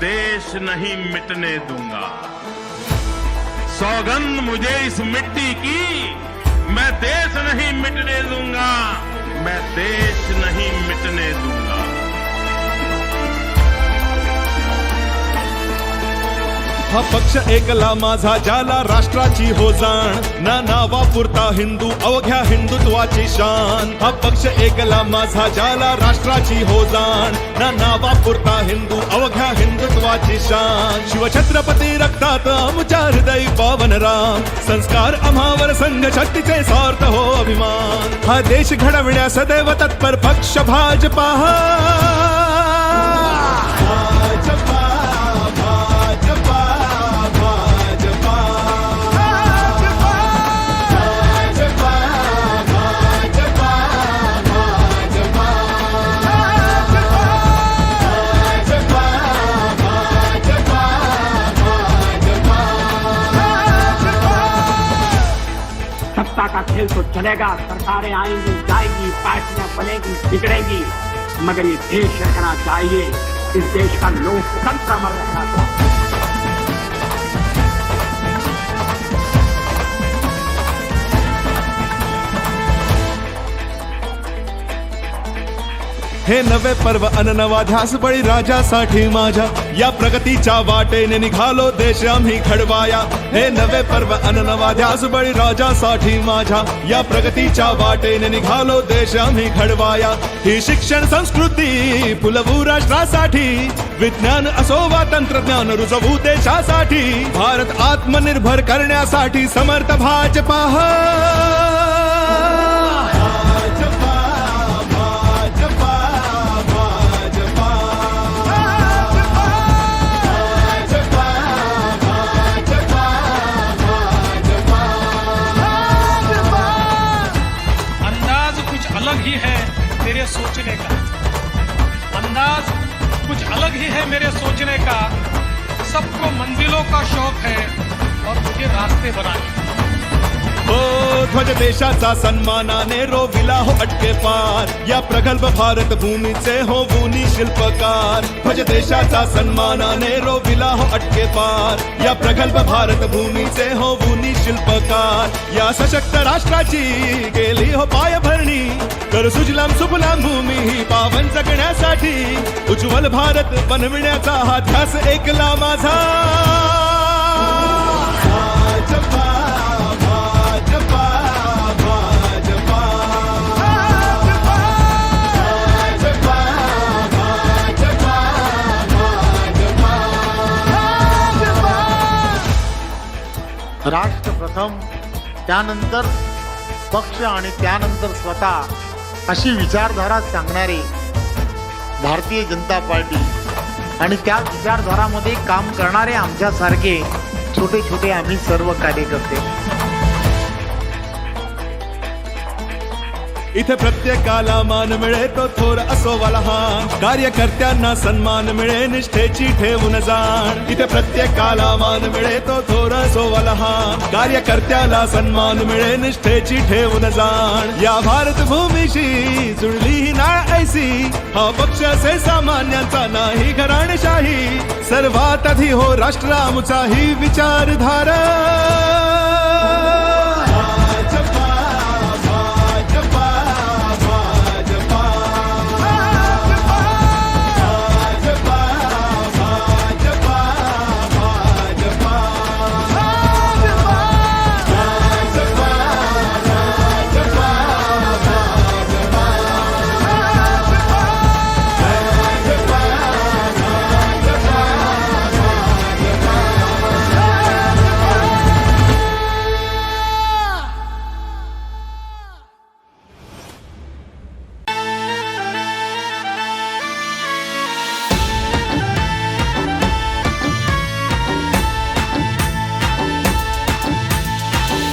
देश नहीं मिटने दूंगा। सौगंध मुझे इस मिट्टी की, मैं देश नहीं मिटने दूंगा, मैं देश नहीं मिटने दूंगा। हा पक्ष एकला माझा ज्याला राष्ट्राची हो जाण, ना नावापुरता हिंदू अवघ्या हिंदुत्वाची शान। हा पक्ष एकला माझा ज्याला राष्ट्राची हो जाण, ना नावापुरता हिंदू अवघ्या हिंदुत्वाची शान। शिवछत्रपती रक्तात आमच्या हृदयी पावन राम, संस्कार आम्हावर संघ शक्तीचे सार्थ हो अभिमान। हा देश घडविण्या सदैव तत्पर पक्ष भाजपा। सत्ता का खेल तो चलेगा, सरकारें आएंगी जाएंगी, पार्टियां बनेगी बिगड़ेंगी, मगर ये देश रखना चाहिए। इस देश का लोकतंत्र अमर रखना चाहिए। हे नवे पर्व अन नवा ध्यास बळी राजासाठी माझ्या, या प्रगतीच्या वाटेने निघालो देश आम्ही घडवाया। हे नवे पर्व अन नवा ध्यास बळी राजासाठी माझ्या, या प्रगतीच्या वाटेने निघालो देश आम्ही घडवाया। ही शिक्षण संस्कृती फुलवू राष्ट्रासाठी, विज्ञान असो वा तंत्रज्ञान रुजवू देशासाठी, भारत आत्मनिर्भर करण्यासाठी समर्थ भाजपा। अलग ही है मेरे सोचने का, अंदाज कुछ अलग ही है मेरे सोचने का। सबको मंजिलों का शौक है और मुझे रास्ते बनाने। हो ध्वज देशाचा सन्मानाने रोविला हो अटके पार, या प्रगल्भ भारत भूमीचे हो वुनी शिल्पकार। ध्वज देशाचा सन्मानाने रोविला हो अटके पार, या प्रगल्भ भारत भूमीचे हो वुनी शिल्पकार। या सशक्त राष्ट्राची गेली हो पायभरणी, तर सुजलाम सुफलाम भूमी ही पावन जगण्यासाठी, उज्ज्वल भारत बनविण्याचा हा ध्यास एकला माझा। राष्ट्र प्रथम, त्यानंतर पक्ष आणि त्यानंतर स्वतः अशी विचारधारा सांगणारे भारतीय जनता पार्टी आणि त्या विचारधारामध्ये काम करणारे आमच्यासारखे छोटे छोटे आम्ही सर्व कार्यकर्ते। इथे प्रत्येकाला मान मिळे तो थोर असो वा लहान, कार्यकर्त्यांना सन्मान मिळे निष्ठेची ठेवून जाण। इथे प्रत्येकाला मान मिळे तो थोर असो वा लहान, कार्यकर्त्याला सन्मान मिळे निष्ठेची ठेवून जाण। या भारत भूमीशी जुळली ही नाळ ऐसी, हा पक्ष असे सामान्यांचा नाही घराणेशाही। सर्वात आधी हो राष्ट्र आमचा ही विचारधारा।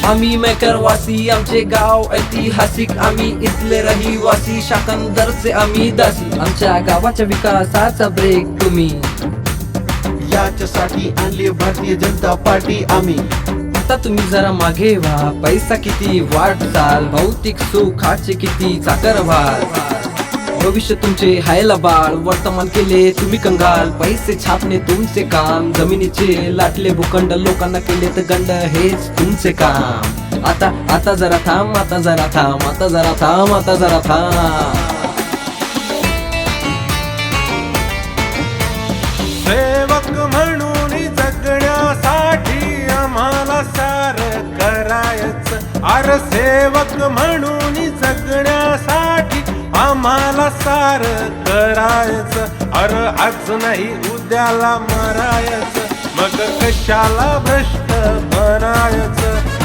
आम्ही मेकरवासी, आमचे गाव ऐतिहासिक, आम्ही इथले रहिवासी, शाकंदरचे आम्ही दासी, आमच्या गावाच्या विकासाचा ब्रेक तुम्ही। याच्यासाठी आणली भारतीय जनता पार्टी आम्ही। आता तुम्ही जरा मागे व्हा, पैसा किती वाटचाल, भौतिक सुखाचे किती चाकर व्हाल। भविष्य तुमचे हायला बाळ, वर्तमान केले तुम्ही कंगाल. पैसे छापणे तुमचे काम, जमिनीचे लाटले भूखंड, लोकांना केले तर गंड, हेच तुमचे काम. आता जरा थांब, आता जरा थांब, आता जरा थांब, आता जरा थांब. सेवक म्हणून जगण्यासाठी आम्हाला सारं करायचं. अरे सेवक म्हणून जगण्यासाठी आम्हाला सारं करायचं. अरे आज नाही उद्याला मरायचं, मग कशाला भ्रष्ट बनायचं.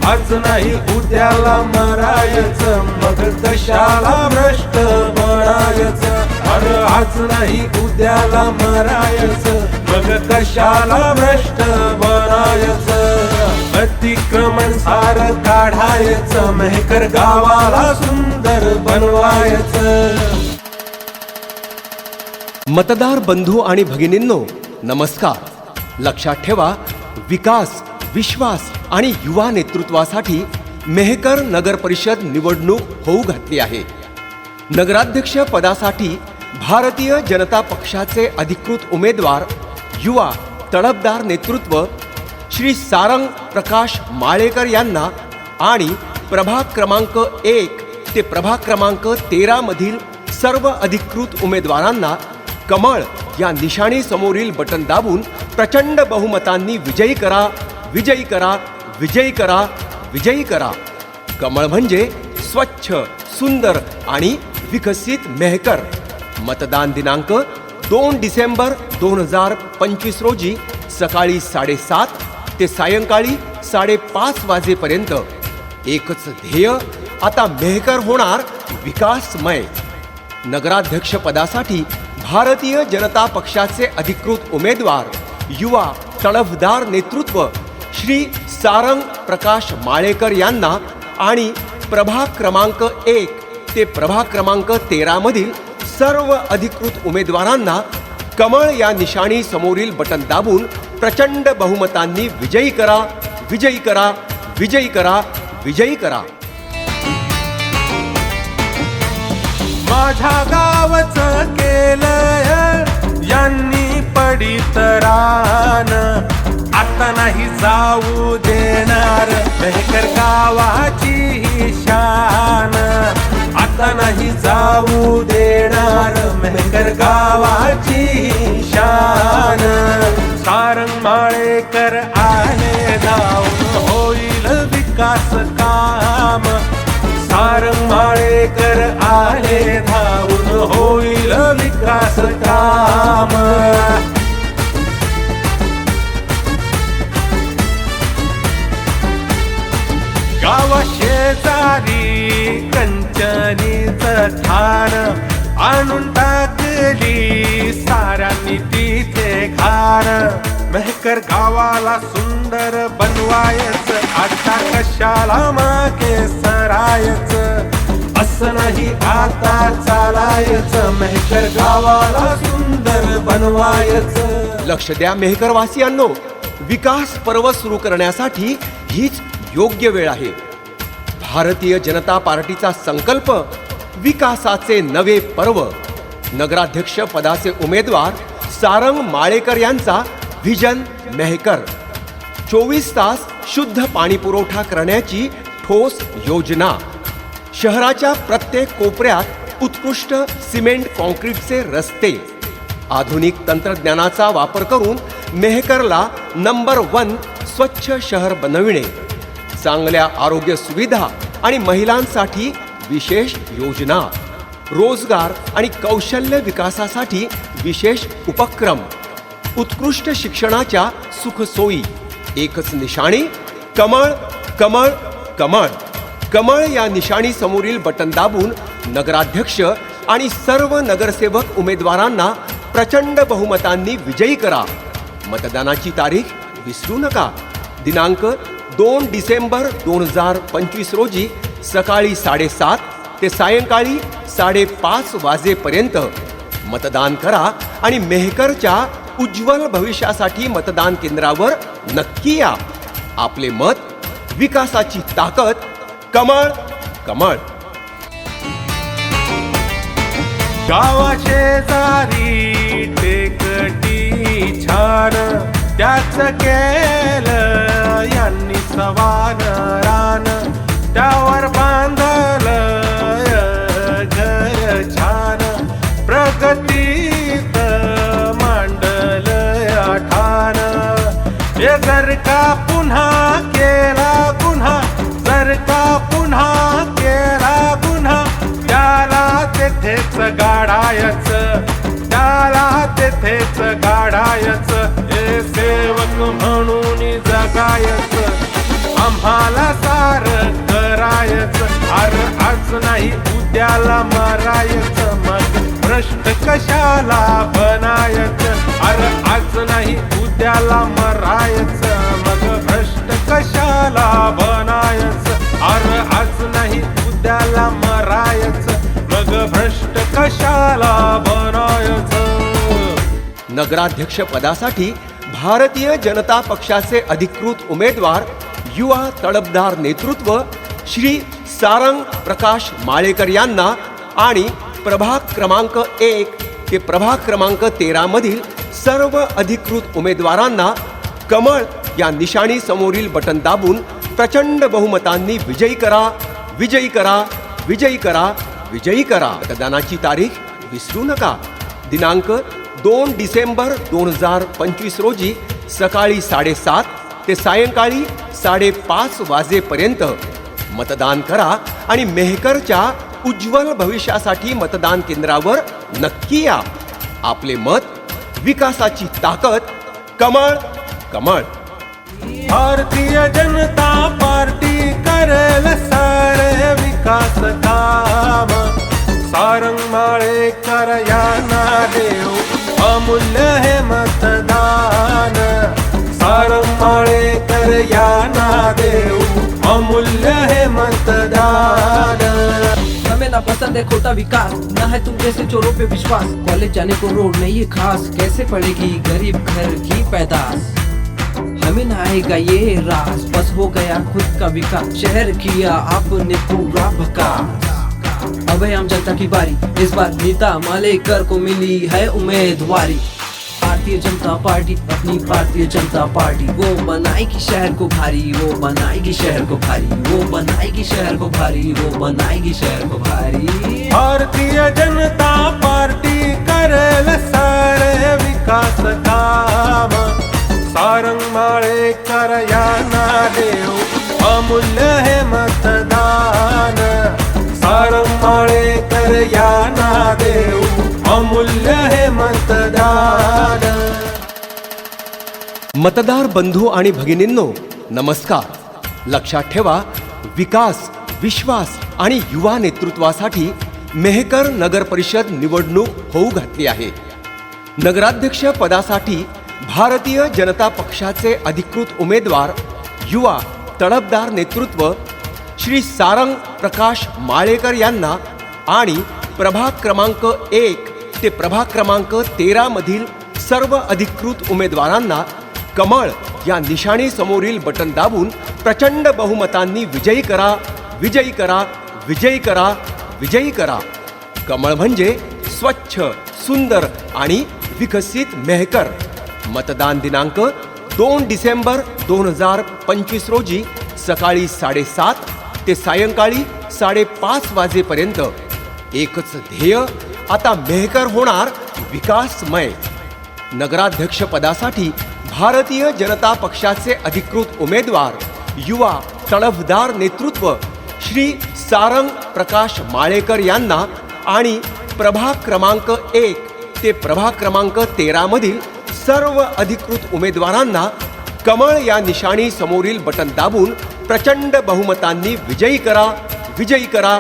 आज नाही उद्याला मरायचं, मग कशाला भ्रष्ट बनायचं. अरे आज नाही उद्याला मरायचं, मग कशाला भ्रष्ट बनायचं. अतिक्रमण सार काढायचं, मेहकर गावाला सुंदर बनवायचं. मतदार बंधू आणि भगिनींनो नमस्कार. लक्षात ठेवा, विकास, विश्वास आणि युवा नेतृत्वासाठी मेहकर नगर परिषद निवडणूक होऊ घातली आहे. नगराध्यक्ष पदासाठी भारतीय जनता पक्षाचे अधिकृत उमेदवार, युवा तडफदार नेतृत्व श्री सारंग प्रकाश माळेकर यांना आणि प्रभाग क्रमांक 1 ते प्रभाग क्रमांक 13 मधील सर्व अधिकृत उमेदवारांना कमळ या निशाणी समोरील बटन दाबून प्रचंड बहुमतांनी विजयी करा, विजयी करा, विजयी करा, विजयी करा. कमळ म्हणजे स्वच्छ, सुंदर आणि विकसित मेहकर. मतदान दिनांक 2 डिसेंबर 2025 रोजी सकाळी 7:30 ते सायंकाळी 5:30 वाजेपर्यंत. एकच ध्येय, आता मेहकर होणार विकासमय. नगराध्यक्ष पदासाठी भारतीय जनता पक्षाचे अधिकृत उमेदवार, युवा तडफदार नेतृत्व श्री सारंग प्रकाश माळेकर यांना आणि प्रभाग क्रमांक 1 ते प्रभाग क्रमांक 13 मधील सर्व अधिकृत उमेदवारांना कमळ या निशाणी समोरील बटन दाबून प्रचंड बहुमतांनी विजयी करा, विजयी करा, विजयी करा, विजयी करा. माझ्या गावचं केलं यांनी पडित रान, आता नाही जाऊ देणार मेहकर गावाची ही शान. आता नाही जाऊ देणार मेहकर गावाची ही शान. सारंग माळेकर आले धावून होईल विकास काम. सारंग माळेकर आले धावून होईल विकास काम. गावा शेजारी कंचनीचं ठाण आणून टाकली साऱ्यांनी तिथे घाण. मेहकर गावाला सुंदर बनवायचं, आता कशाला मागे सरायचं. असं नाही आता चालायचं, मेहकर गावाला सुंदर बनवायचं. लक्ष द्या मेहकर वासियांनो, विकास पर्व सुरू करण्यासाठी हीच योग्य वेळ आहे. भारतीय जनता पार्टीचा संकल्प विकासाचे नवे पर्व. नगराध्यक्ष पदाचे उमेदवार सारंग माळेकर यांचा व्हिजन मेहकर. 24 तास शुद्ध पाणी पुरवठा करण्याची ठोस योजना. शहराच्या प्रत्येक कोपऱ्यात उत्कृष्ट सिमेंट कॉन्क्रीटचे रस्ते. आधुनिक तंत्रज्ञानाचा वापर करून मेहकरला नंबर 1 स्वच्छ शहर बनविणे. चांगल्या आरोग्य सुविधा आणि महिलांसाठी विशेष योजना. रोजगार आणि कौशल्य विकासासाठी विशेष उपक्रम. उत्कृष्ट शिक्षणाच्या सुखसोयी. एकच निशाणी, कमळ, कमळ, कमळ. कमळ या निशाणी समोरील बटन दाबून नगराध्यक्ष आणि सर्व नगरसेवक उमेदवारांना प्रचंड बहुमतांनी विजयी करा. मतदानाची तारीख विसरू नका. दिनांक 2 डिसेंबर 2025 रोजी सकाळी 7:30 ते सायंकाळी 5:30 वाजेपर्यंत. मतदान करा आणि मेहकरच्या उज्ज्वल भविष्यासाठी मतदान केंद्रावर नक्की या. आपले मत, विकासाची ताकद. कमळ, कमळ. गावा शेजारी टेकटी छान त्याच केलं यांनी सवान रान त्यावर बांधलं घर छान प्रगतीत मांडलं ठाण हे जर का पुन्हा केला गुन्हा जर का पुन्हा केला गुन्हा त्याला तेथेच गाडायच त्याला तेथेच गाडायच हे सेवक म्हणून जगायच आम्हाला सार करायच अरे आज नाही उद्याला मारायच मग भ्रष्ट कशाला बनायच अरे आज नाही उद्याला मरायच मग भ्रष्ट कशाला बनायच अरे आज नाही उद्याला मरायच मग भ्रष्ट कशाला बनायच. नगराध्यक्ष पदासाठी भारतीय जनता पक्षाचे अधिकृत उमेदवार युवा तडफदार नेतृत्व श्री सारंग प्रकाश माळेकर यांना आणि प्रभाग क्रमांक 1 ते प्रभाग क्रमांक 13 मधील सर्व अधिकृत उमेदवारांना कमळ या निशाणी समोरील बटन दाबून प्रचंड बहुमतांनी विजयी करा, विजयी करा, विजयी करा, विजयी करा. मतदानाची तारीख विसरू नका. दिनांक 2 डिसेंबर 2025 रोजी सकाळी 7:30 ते सायंकाळी 5:30 वाजेपर्यंत मतदान करा आणि मेहकरच्या उज्ज्वल भविष्यासाठी मतदान केंद्रावर नक्की या. आपले मत विकासाची ताकद. कमळ कमळ. भारतीय जनता पार्टी करेल सारे विकास काम सारंग माळेकर यांना देऊ अमूल्य हे मतदान सारंग माळेकर यांना देऊ अमूल्य हे मतदान. हमें ना पसंद है खोटा विकास, ना है तुम जैसे चोरों पे विश्वास. कॉलेज जाने को रोड नहीं है खास, कैसे पड़ेगी गरीब घर की पैदास. हमें ना आएगा ये रास, बस हो गया खुद का विकास. शहर किया आपने पूरा विकास. अब है आम जनता की बारी, इस बार नीता मालेकर को मिली है उम्मीदवारी. भारतीय जनता पार्टी अपनी भारतीय जनता पार्टी वो बनाएगी शहर को भारी, वो बनाएगी शहर को भारी, वो बनाएगी शहर को भारी, वो बनाएगी शहर को भारी. भारतीय जनता पार्टी करेल सारे विकास काम सारंग माळेकर यांना देऊ अमूल्य हे मतदान सारंग माळेकर यांना देऊ अमूल्य हे मतदान. मतदार बंधू आणि भगिनींनो नमस्कार. लक्षात ठेवा, विकास, विश्वास आणि युवा नेतृत्वासाठी मेहकर नगर परिषद निवडणूक होऊ घातली आहे. नगराध्यक्ष पदासाठी भारतीय जनता पक्षाचे अधिकृत उमेदवार युवा तडफदार नेतृत्व श्री सारंग प्रकाश माळेकर यांना आणि प्रभाग क्रमांक 1 ते प्रभाग क्रमांक 13 मधील सर्व अधिकृत उमेदवारांना कमळ या निशाणी समोरील बटन दाबून प्रचंड बहुमतांनी विजयी करा, विजयी करा, विजयी करा, विजयी करा. कमळ म्हणजे स्वच्छ, सुंदर आणि विकसित मेहकर. मतदान दिनांक 2 डिसेंबर 2025 रोजी सकाळी 7:30 ते सायंकाळी 5:30 वाजेपर्यंत. एकच ध्येय, आता मेहकर होणार विकासमय. नगराध्यक्ष पदासाठी भारतीय जनता पक्षाचे अधिकृत उमेदवार युवा तडफदार नेतृत्व श्री सारंग प्रकाश माळेकर यांना आणि प्रभाग क्रमांक 1 ते प्रभाग क्रमांक 13 मधील सर्व अधिकृत उमेदवारांना कमळ या निशाणी समोरील बटन दाबून प्रचंड बहुमतांनी विजयी करा, विजयी करा,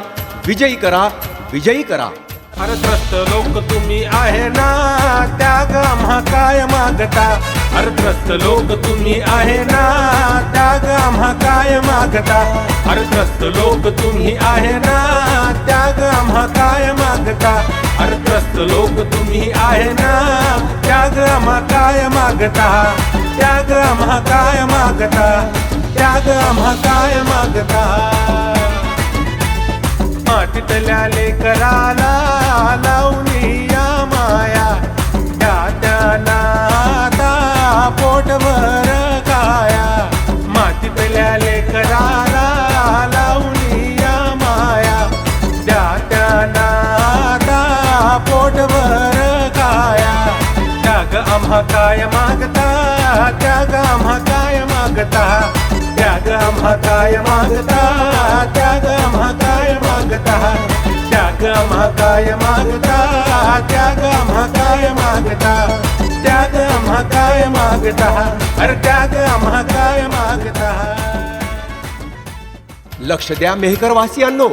विजयी करा, विजयी करा. अर्थग्रस्त लोक तुम्ही आहे ना, त्याग आम्हा काय मागता. अर्थग्रस्त लोक तुम्ही आहे ना, त्याग आम्हा काय मागता. अर्थग्रस्त लोक तुम्ही आहे ना, त्याग आम्हा काय मागता. अर्थग्रस्त लोक तुम्ही आहे ना, त्याग आम्हा काय मागता. त्याग आम्हा काय मागता, त्याग आम्हा काय मागता. मातीतल्या लेकराला लावणी आम्हा काय मागता त्याग आम्हा काय मागता त्याग आम्हा काय मागता त्याग आम्हा काय मागता त्याग आम्हा काय मागता त्याग आम्हा काय मागता त्याग आम्हा काय मागता अरे त्याग आम्हा काय मागता. लक्ष द्या मेहकरवासियांनो,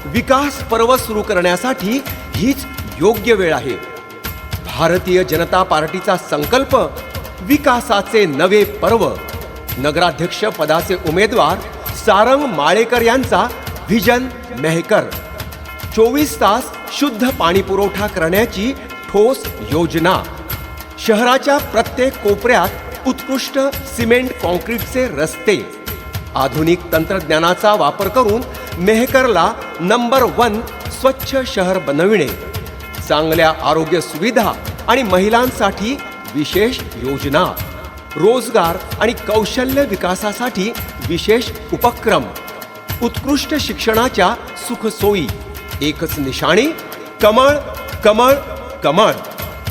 विकास पर्व सुरू करण्यासाठी हीच योग्य वेळ आहे. भारतीय जनता पार्टीचा संकल्प विकासाचे नवे पर्व. नगराध्यक्ष पदाचे उमेदवार सारंग माळेकर यांचा व्हिजन मेहकर. 24 तास शुद्ध पाणी पुरवठा करण्याची ठोस योजना. शहराच्या प्रत्येक कोपऱ्यात उत्कृष्ट सिमेंट कॉन्क्रीटचे रस्ते. आधुनिक तंत्रज्ञानाचा वापर करून मेहकरला नंबर 1 स्वच्छ शहर बनविणे. चांगल्या आरोग्य सुविधा आणि महिलांसाठी विशेष योजना. रोजगार आणि कौशल्य विकासासाठी विशेष उपक्रम. उत्कृष्ट शिक्षणाच्या सुखसोयी. एकच निशाणी, कमळ कमळ कमळ.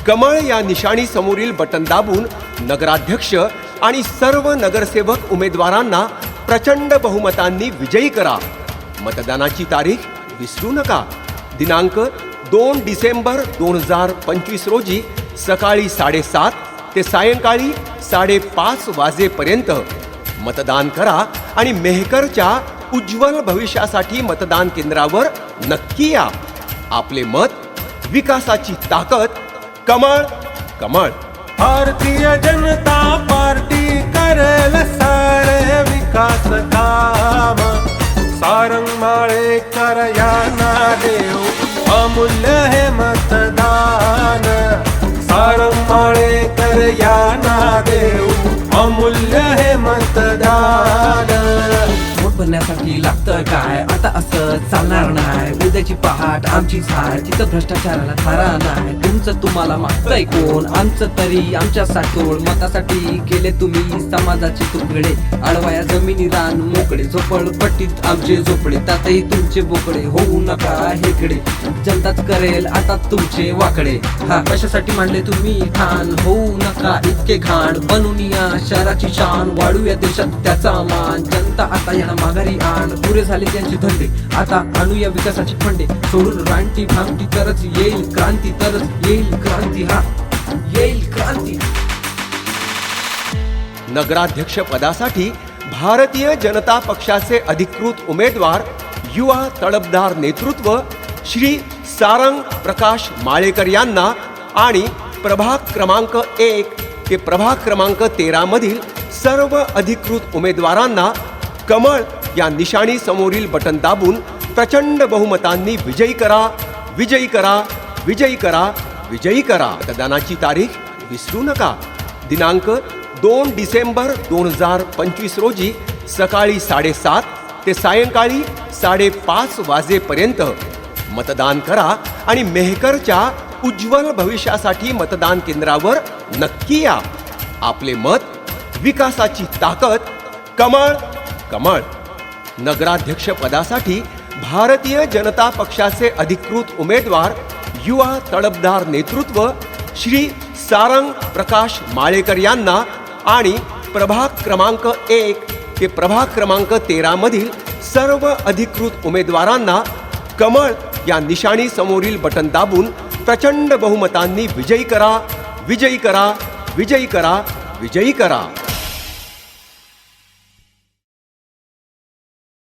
कमळ या निशाणी समोरील बटन दाबून नगराध्यक्ष आणि सर्व नगरसेवक उमेदवारांना प्रचंड बहुमतांनी विजयी करा. मतदानाची तारीख विसरू नका. दिनांक 2 डिसेंबर 2025 रोजी सकाळी 7:30 ते सायंकाळी 5:30 वाजेपर्यंत मतदान करा आणि मेहकरच्या उज्ज्वल भविष्यासाठी मतदान केंद्रावर नक्की या. आपले मत, विकासाची ताकद. कमळ कमळ. भारतीय जनता पार्टी करेल सारे विकास काम. सारंग माळेकर यांना देऊ अमूल्य हे मतदान. सारंग माळेकर यांना देऊ अमूल्य हे मतदान. वोट भरण्यासाठी लागतं काय, आता असं चालणार नाही. उद्याची पहाट आमचीच हाय, तिथं भ्रष्टाचाराला थारा नाही. तुमचं तुम्हाला मागतंय कोण, आमचं तरी आमच्या साठोड. मतासाठी केले तुम्ही समाजाचे तुकडे. आडवाया जमिनी रान मोकळे, झोपडपट्टीत आमचे झोपडे. त्यातही तुमचे बोकडे होऊ नका हेकडे. जनताच करेल आता तुमचे वाकडे. हा कशासाठी मांडले तुम्ही ठाण, होऊ नका इतके घाण. बनून या शहराची शान, वाढूया देशात त्याचा मान. जनता आता यांना माघारी आण, पुरे झाले त्यांचे धंदे. आता आणूया विकासाची फंडे. सोडून रानटी भांगटी तरच येईल क्रांती, तरच येईल क्रांती. हा येईल क्रांती. नगराध्यक्ष पदासाठी भारतीय जनता पक्षाचे अधिकृत उमेदवार, युवा तडफदार नेतृत्व श्री सारंग प्रकाश माळेकर यांना आणि प्रभाग क्रमांक 1 ते प्रभाग क्रमांक 13 मधील सर्व अधिकृत उमेदवारांना कमळ या निशाणी समोरील बटन दाबून प्रचंड बहुमतांनी विजयी करा. विजयी करा. विजयी करा. विजयी करा. मतदानाची तारीख विसरू नका. दिनांक 2 डिसेंबर 2025 रोजी सकाळी 7:30 ते सायंकाळी 5:30 वाजेपर्यंत मतदान करा आणि मेहकरच्या उज्ज्वल भविष्यासाठी मतदान केंद्रावर नक्की या. आपले मत, विकासाची ताकद. कमळ कमळ. नगराध्यक्ष पदासाठी भारतीय जनता पक्षाचे अधिकृत उमेदवार, युवा तडफदार नेतृत्व श्री सारंग प्रकाश माळेकर यांना आणि प्रभाग क्रमांक 1 ते प्रभाग क्रमांक 13 मधील सर्व अधिकृत उमेदवारांना कमळ या निशाणी समोरील बटन दाबून प्रचंड बहुमतांनी विजयी करा. विजयी करा. विजयी करा. विजयी करा.